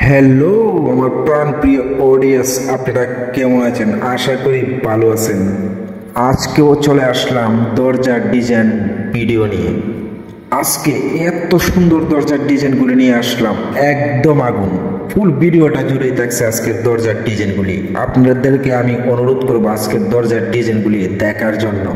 Hello আমার প্রাণপ্রিয় audience, আপনারা কেমন আছেন? আশা করি ভালো আছেন। আজকেও চলে আসলাম দরজার ডিজাইন ভিডিও নিয়ে। আজকে এত সুন্দর দরজার ডিজাইনগুলি নিয়ে আসলাম, একদম আগুন। ফুল ভিডিওটা জুড়েই থাকছে আজকের দরজার ডিজাইনগুলি। আপনাদেরকে আমি অনুরোধ করবো আজকের দরজার ডিজাইনগুলি দেখার জন্য।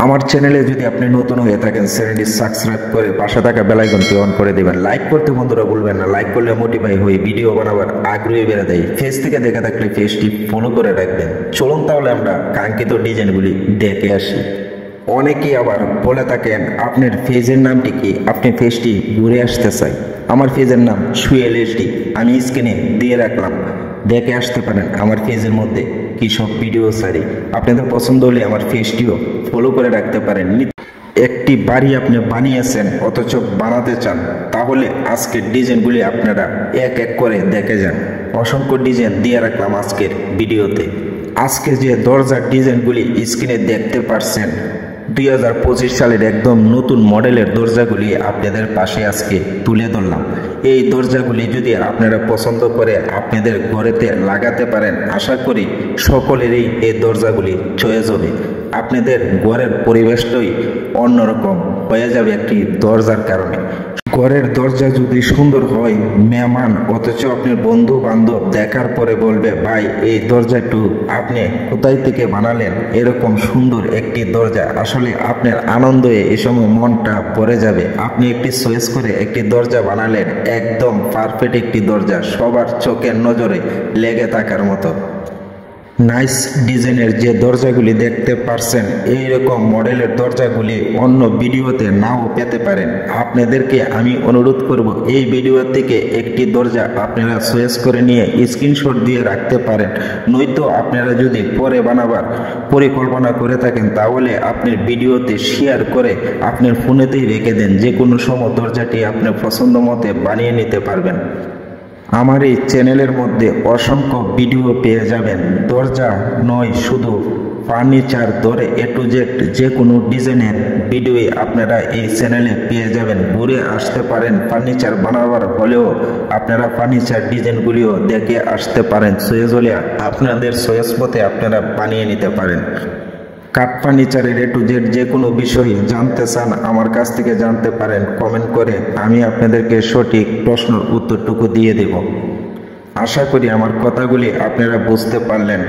আমার চ্যানেলে যদি আপনি নতুন হয়ে থাকেন, চ্যানেলটি সাবস্ক্রাইব করে পাশে থাকা বেল আইকনটি অন করে দিবেন। লাইক করতে বন্ধুরা ভুলবেন না, লাইক করলে মোটিভাই হয়ে ভিডিও বানাবার আগ্রহী বেড়ে দেয়। ফেস থেকে দেখা থাকলে পেজটি ফলো করে রাখবেন। চলুন তাহলে আমরা কাঙ্ক্ষিত ডিজাইনগুলি দেখে আসি। অনেকেই আবার বলে থাকেন আপনার পেজের নামটি কি, আপনি পেজটি ঘুরে আসতে চাই। আমার পেজের নাম সুয়েল এইচডি, আমি স্ক্রিনে দিয়ে রাখলাম, দেখে আসতে পারেন। আমার পেজের মধ্যে কি সব ভিডিও ছাড়ি, আপনাদের পছন্দ হলে আমার পেজটিও ফলো করে রাখতে পারেন। একটি বাড়ি আপনি বানিয়েছেন অথচ বানাতে চান, তাহলে আজকের ডিজাইনগুলি আপনারা এক এক করে দেখে যান। অসংখ্য ডিজাইন দিয়ে রাখলাম আজকের ভিডিওতে। আজকে যে দরজার ডিজাইনগুলি স্ক্রিনে দেখতে পাচ্ছেন, 2025 সালের একদম নতুন মডেলের দরজাগুলি আপনাদের পাশে আজকে তুলে ধরলাম। এই দরজাগুলি যদি আপনারা পছন্দ করে আপনাদের ঘরেতে লাগাতে পারেন, আশা করি সকলেরই এই দরজাগুলি চয়েস হবে। আপনাদের ঘরের পরিবেশটাই অন্যরকম হয়ে যাবে একটি দরজার কারণে। ঘরের দরজা যদি সুন্দর হয়, মেহমান অথচ আপনার বন্ধু বান্ধব দেখার পরে বলবে, ভাই এই দরজাটু আপনি কোথায় থেকে বানালেন? এরকম সুন্দর একটি দরজা, আসলে আপনার আনন্দে এই সময় মনটা ভরে যাবে। আপনি একটি চয়েস করে একটি দরজা বানালেন, একদম পারফেক্ট একটি দরজা, সবার চোখের নজরে লেগে থাকার মতো। নাইস ডিজাইনের যে দরজাগুলি দেখতে পারছেন, এইরকম মডেলের দরজাগুলি অন্য ভিডিওতে নাও পেতে পারেন। আপনাদেরকে আমি অনুরোধ করব, এই ভিডিও থেকে একটি দরজা আপনারা চয়েস করে নিয়ে স্ক্রিনশট দিয়ে রাখতে পারেন। নয়তো আপনারা যদি পরে বানাবার পরিকল্পনা করে থাকেন, তাহলে আপনার ভিডিওতে শেয়ার করে আপনার ফোনেতেই রেখে দেন। যে কোনো সময় দরজাটি আপনার পছন্দ মতে বানিয়ে নিতে পারবেন। আমার এই চ্যানেলের মধ্যে অসংখ্য ভিডিও পেয়ে যাবেন। দরজা নয়, শুধু ফার্নিচার ধরে এ টু জেড যে কোনো ডিজাইনের ভিডিও আপনারা এই চ্যানেলে পেয়ে যাবেন। ঘুরে আসতে পারেন, ফার্নিচার বানাবার হলেও আপনারা ফার্নিচার ডিজাইনগুলিও দেখে আসতে পারেন। চয়েস হলে আপনাদের চয়েস মতে আপনারা বানিয়ে নিতে পারেন। কাঠ ফার্নিচারের এ টু জেড যে কোনো বিষয়ে জানতে চান, আমার কাছ থেকে জানতে পারেন কমেন্ট করে। আমি আপনাদেরকে সঠিক প্রশ্নের উত্তরটুকু দিয়ে দেব। আশা করি আমার কথাগুলি আপনারা বুঝতে পারলেন।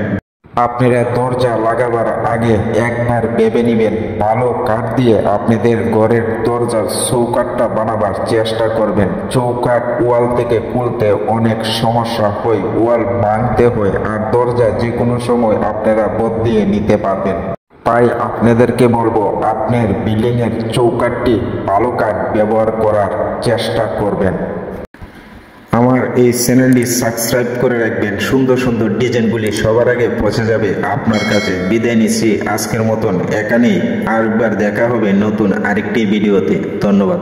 আপনারা দরজা লাগাবার আগে একবার ভেবে নেবেন, ভালো কাঠ দিয়ে আপনাদের ঘরের দরজার চৌকাঠটা বানাবার চেষ্টা করবেন। চৌকাঠ ওয়াল থেকে খুলতে অনেক সমস্যা হয়, ওয়াল ভাঙতে হয়, আর দরজা যে কোনো সময় আপনারা বদলিয়ে নিতে পারবেন। তাই আপনাদেরকে বলবো, আপনার বিল্ডিংয়ের চৌকাঠটি ভালো কাঠ ব্যবহার করার চেষ্টা করবেন। আমার এই চ্যানেলটি সাবস্ক্রাইব করে রাখবেন। সুন্দর সুন্দর ডিজাইনগুলি সবার আগে পৌঁছে যাবে আপনার কাছে। বিদায় নিচ্ছি আজকের মতন এখানেই। আরেকবার দেখা হবে নতুন আরেকটি ভিডিওতে। ধন্যবাদ।